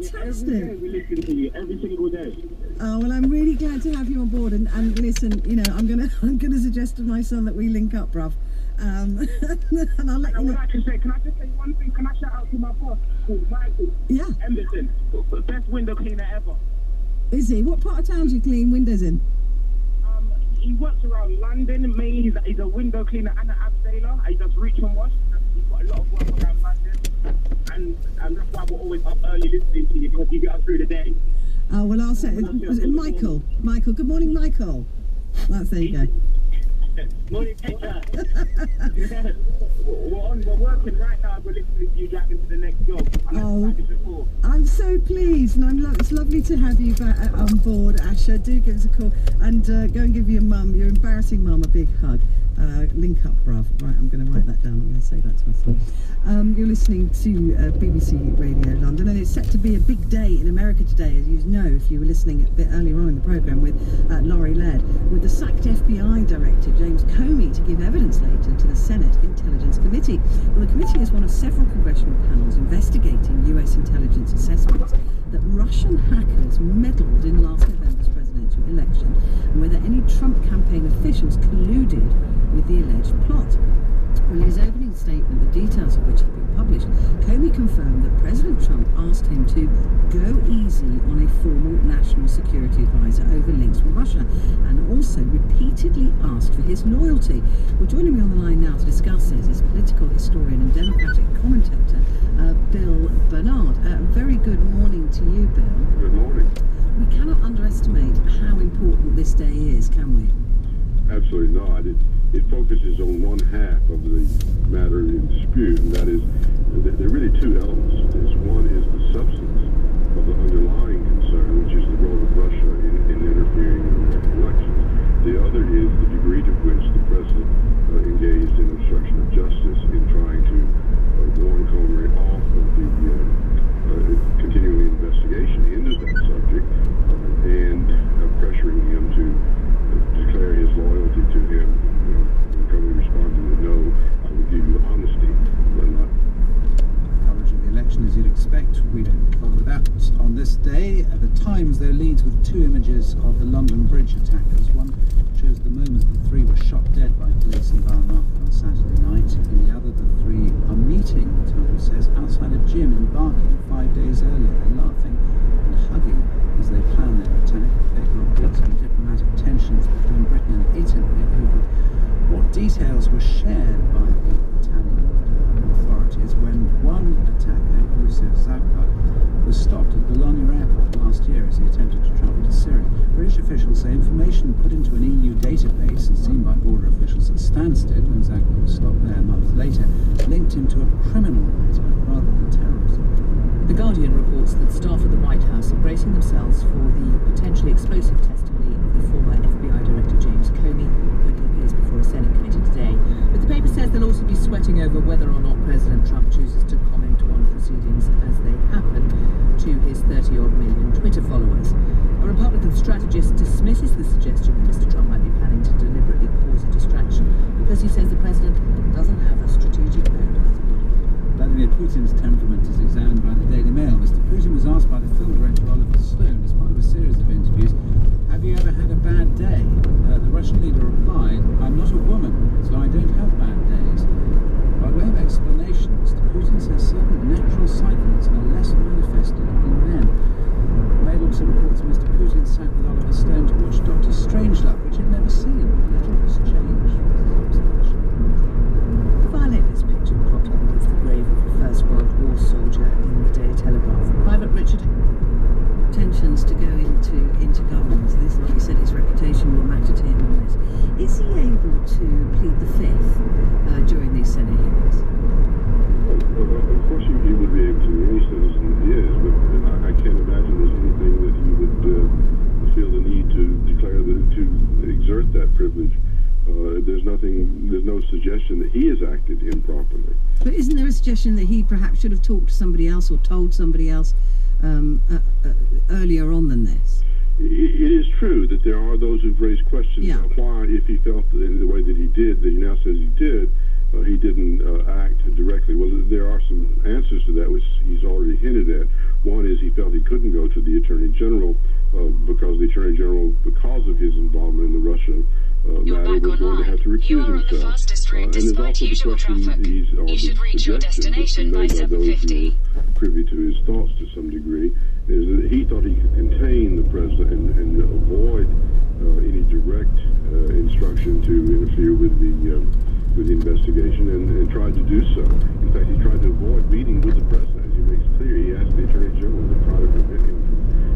fantastic. Every day we listen to you, every single day. Oh, well, I'm really glad to have you on board. And listen, you know, I'm gonna suggest to my son that we link up, bruv. And I'll let you know. Can I just say one thing? Can I shout out to my boss called Michael? Yeah. Henderson, best window cleaner ever. Is he? What part of town do you clean windows in? He works around London. Mainly, he's a window cleaner and an abseiler. He does reach and wash. He's got a lot of work around London, and that's why we're always up early listening to you, because you get us through the day. Oh, well, I'll say, was it Michael? Michael, good morning, Michael. There you go. Morning, Peter. We're working right now. We're listening to you driving to the next job. Oh, I'm so pleased, and it's lovely to have you back on board, Asher. Do give us a call, and go and give your embarrassing mum a big hug. Link up, bruv. Right, I'm going to write that down. I'm going to say that to myself. You're listening to BBC Radio London, and it's set to be a big day in America today, as you know, if you were listening a bit earlier on in the programme with Laurie Laird, with the sacked FBI Director James Comey to give evidence later to the Senate Intelligence Committee. Well, the committee is one of several congressional panels investigating US intelligence assessments that Russian hackers meddled in last November's presidential election, and whether any Trump campaign officials colluded with the alleged plot. Well, in his opening statement, the details of which have been published, Comey confirmed that President Trump asked him to go easy on a formal national security advisor over links with Russia, and also repeatedly asked for his loyalty. Well, joining me on the line now to discuss this is political historian and Democratic commentator Bill Bernard. Very good morning to you, Bill. Good morning. We cannot underestimate how important this day is, can we? Absolutely not. It focuses on one half of the matter in dispute, and that is, there are really two elements to this. One is the substance of the underlying concern, which is the role of Russia in interfering in American elections. The other is the degree to which the president engaged in obstruction of justice in trying to warn Comey off of the continuing investigation into that subject and pressuring him to declare his loyalty to him. When Comey responded with no, I will give you honesty, but not. Coverage of the election, as you'd expect. We don't follow that on this day. At the Times, though, leads with two images of the London Bridge attackers. One shows the moment the three were shot dead by police in Balmain on Saturday night. In the other, the three are meeting, the Times says, outside a gym in Barking 5 days earlier. They're laughing and hugging as they plan their attack. The paper reports on diplomatic tensions between Britain and Italy over what details were shared by the Italian authorities when one attacker, Yusuf Zagpa, was stopped at Bologna airport last year as he attempted to travel to Syria. British officials say information put into an EU database and seen by border officials at Stansted when Zagpa was stopped there a month later linked him to a criminal matter rather than terrorism. The Guardian reports that staff at the White House are bracing themselves for the potentially explosive testimony of the former FBI Director James Comey when he appears before a Senate committee today. But the paper says they'll also be sweating over whether or not President Trump chooses to comment on proceedings as they happen to his 30-odd million Twitter followers. A Republican strategist dismisses the suggestion that Mr. Trump might be planning to deliberately cause a distraction because he says the president doesn't have a strategic plan to his body. Vladimir Putin's temperament is examined by the Daily Mail. Mr. Putin was asked by the film director Oliver Stone as part of a series of interviews, have you ever had a bad day? The Russian leader replied, I'm not a woman, so I don't have bad days. By way of explanation, Mr. Putin says certain natural cycles are less manifested in men. The Mail also reports Mr. Putin sat with Oliver Stone to watch Dr. Strangelove, which he'd never seen. Little has changed, was his observation. The violinist picture propped up against the grave of a First World War soldier in the Daily Telegraph. Private Richard. Intentions to go into government. This, like you said, his reputation will matter to him on this. Is he able to plead the fifth during these Senate hearings? Well, of course he would be able to. Any citizen is, but I can't imagine there's anything that he would feel the need to declare to exert that privilege. There's no suggestion that he has acted improperly. But isn't there a suggestion that he perhaps should have talked to somebody else or told somebody else earlier on than this? It is true that there are those who've raised questions about why, if he felt in the way that he did, that he now says he did, he didn't act directly. Well, there are some answers to that, which he's already hinted at. One is he felt he couldn't go to the Attorney General because the Attorney General, because of his involvement in the Russia matter, was going to have to recuse himself. And there's also the question, the suggestion made by those who were privy to his thoughts to some degree, is that he thought he could contain the president and avoid any direct instruction to interfere with the investigation, and tried to do so. In fact, he tried to avoid meeting with the president. As he makes clear, he asked the Attorney General to try to prevent him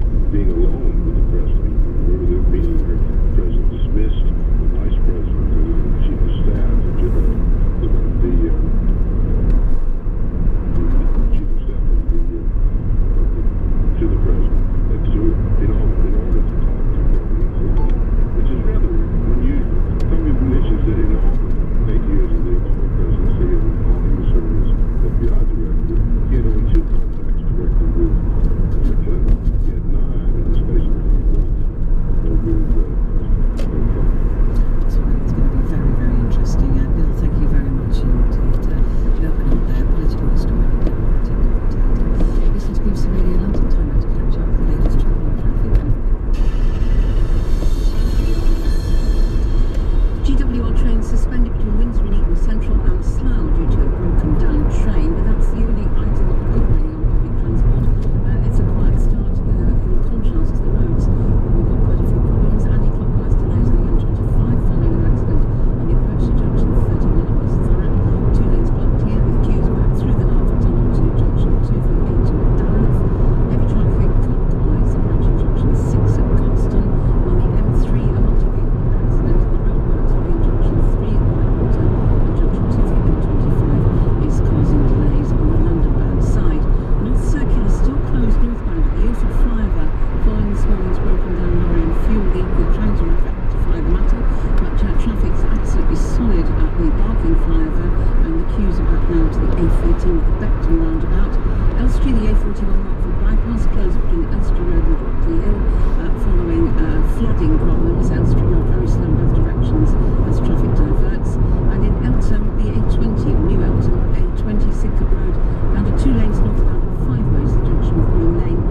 from being alone with the president. Remember the meeting where the president dismissed the vice president, the chief of staff, the chief of staff to the president, in order to talk to him alone, which is rather unusual. Some people mention that in all 8 years of the Obama presidency, and while he was serving as FBI director, he had only 2 contacts directly with Clinton. He had 9 in the space of a few months with Trump. So it's going to be very, very interesting. Bill, thank you very much indeed. Bill Bennett there, political historian and democratic commentator. Listen to BBC Radio London. Time now to catch up with the latest travel and traffic. GWR train suspended between Windsor and Eton Central and Slough due to a broken down train, but that's the only item of good really on public transport. It's a quiet start in contrast to the roads. We've got quite a few problems. Anti-clockwise delays on the M25 following an accident on the approach to junction 31 at West Thurrock. 2 lanes blocked here with queues back through the Larford Tunnel to junction 2 from 8 to Dartmouth. Heavy traffic clockwise approaching junction 6 at Godstone. On the M3, a motor vehicle accident on the roadworks between junction 3 at Whitewater and junction 2 for the M25 is causing delays on the London-bound side. North Circular still closed northbound at the Ilford flyover following this morning's broken down lorry and fuel leak. We're trying to rectify the matter, but traffic is absolutely solid at the Barking flyover, and the queues are back now to the A13 at the Beckton roundabout. Elstree, the A41 Watford bypass closed between Elstree Road and Brockley Hill following flooding problems. Elstree Road very slow in both directions as traffic diverts. And in Eltham, the A20 or New Eltham, A20 Sidcup Road down to 2 lanes northbound with 5 ways the junction with Green Lane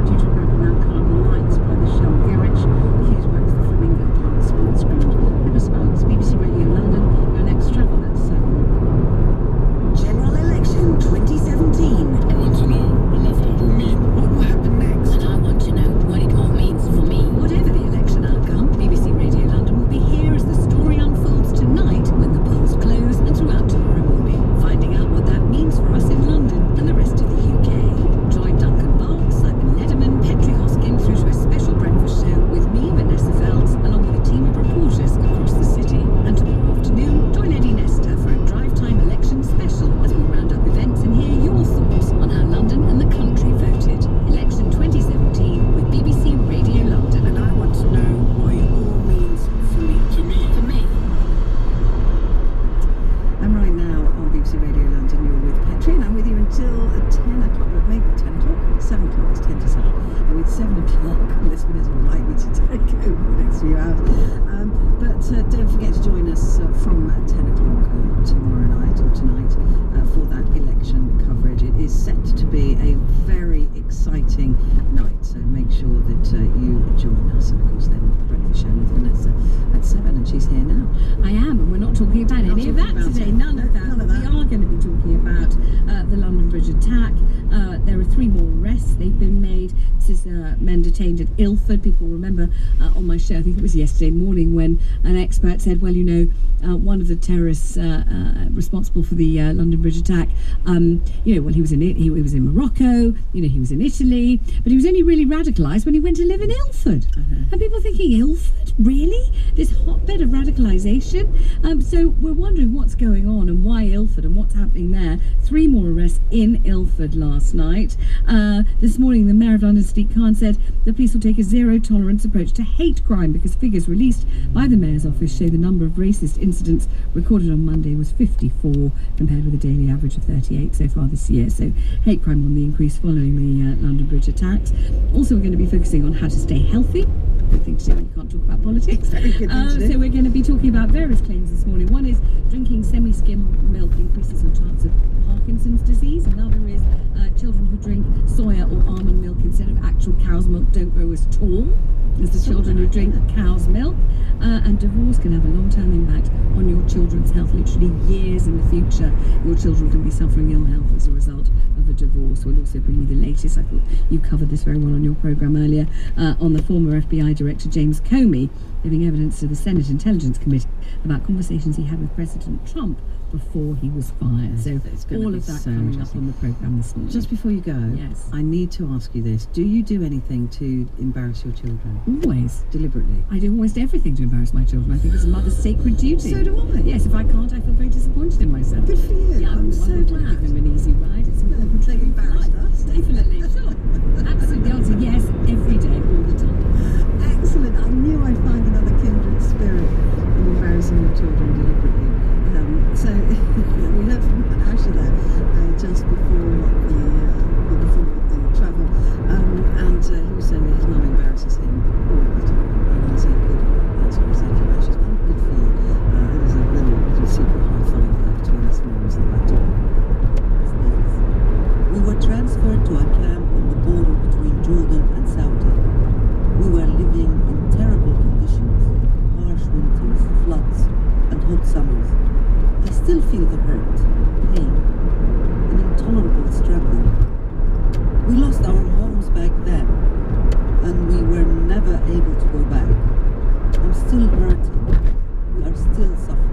due to a broken down car at the lights by the Shell garage. Queues back to the Flamingo Park Sports Ground. Pippa Spokes, BBC Radio London, your next travel at 7. General election 2017. I want to know what my vote will mean. What will happen next? And I want to know what it all means for me. Whatever the election outcome, BBC Radio London will be here as the story unfolds tonight when the polls close and throughout tomorrow morning, finding out what that means for us in London and the rest of the UK. Join Duncan Bark, Simon Lederman, Petri Hoskin through to a special breakfast show with me, Vanessa Feltz, along with a team of reporters across the city. And tomorrow afternoon, join Eddie Nestor for a drive time election special as we round up events and hear your thoughts on how London and the country voted. Election 2017 with BBC Radio London. And I want to know what it all means for me. To me. For me. And right now on BBC Radio London, you're with Petri, and I'm with you until 10 o'clock, maybe 10 o'clock, 7 o'clock, it's 10 to 7. And with 7 o'clock, Lisbon isn't likely to take over the next few hours. But don't forget to join us from 10 o'clock tomorrow night or tonight for that election coverage. It is set to be a very exciting night, so make sure that you join us. And of course, then the breakfast show with Vanessa at 7, and she's here now. I am, and we're not talking about any of that today. None of that. We are going to be talking about the London Bridge attack. There are 3 more arrests. They've been made. This is men detained at Ilford. People remember on my show, I think it was yesterday morning, when an expert said, well, you know, one of the terrorists responsible for the London Bridge attack, you know, well, he was in Morocco, you know, he was in Italy, but he was only really radicalised when he went to live in Ilford. And people are thinking, Ilford? Really? This hotbed of radicalisation? So we're wondering what's going on and why Ilford and what's happening there. 3 more arrests in Ilford last night. This morning, the Mayor of London, Sadiq Khan, said the police will take a zero-tolerance approach to hate crime because figures released by the Mayor's office show the number of racist incidents recorded on Monday was 54, compared with a daily average of 38 so far this year. So hate crime on the increase following the London Bridge attacks. Also, we're going to be focusing on how to stay healthy. Good thing to do when you can't talk about politics. Very good thing to do. So we're going to be talking about various claims this morning. One is drinking semi-skim milk increases your chance of drink soya or almond milk instead of actual cow's milk don't grow as tall as the children who drink cow's milk. And divorce can have a long-term impact on your children's health, literally years in the future. Your children can be suffering ill health as a result of a divorce. We'll also bring you the latest. I thought you covered this very well on your programme earlier, on the former FBI Director James Comey giving evidence to the Senate Intelligence Committee about conversations he had with President Trump before he was fired. So all of that coming up on the programme this morning. Just before you go, yes, I need to ask you this. Do you do anything to embarrass your children? Always. Deliberately? I do almost everything to embarrass my children. I think it's a mother's sacred duty. So do I. Yes, if I can't, I feel very disappointed in myself. Good for you. Yeah, I'm so glad. glad. Give them an easy ride. It's important They've embarrassed us. Definitely, sure. Absolutely. The answer, yes, every day, all the time. Excellent. I knew I'd find another kindred spirit in embarrassing your children deliberately. So we heard from Asher there just before the travel, and he was saying that his mum embarrasses him all the time, and I said, good. That's what I said to Asher. Good for you. There's a little secret high five there between us mums that I do. We were transferred to a camp on the border between Jordan and Saudi. We were living in terrible conditions, harsh winters, floods, and hot summers. I still feel the hurt, pain, an intolerable struggle. We lost our homes back then, and we were never able to go back. I'm still hurting. We are still suffering.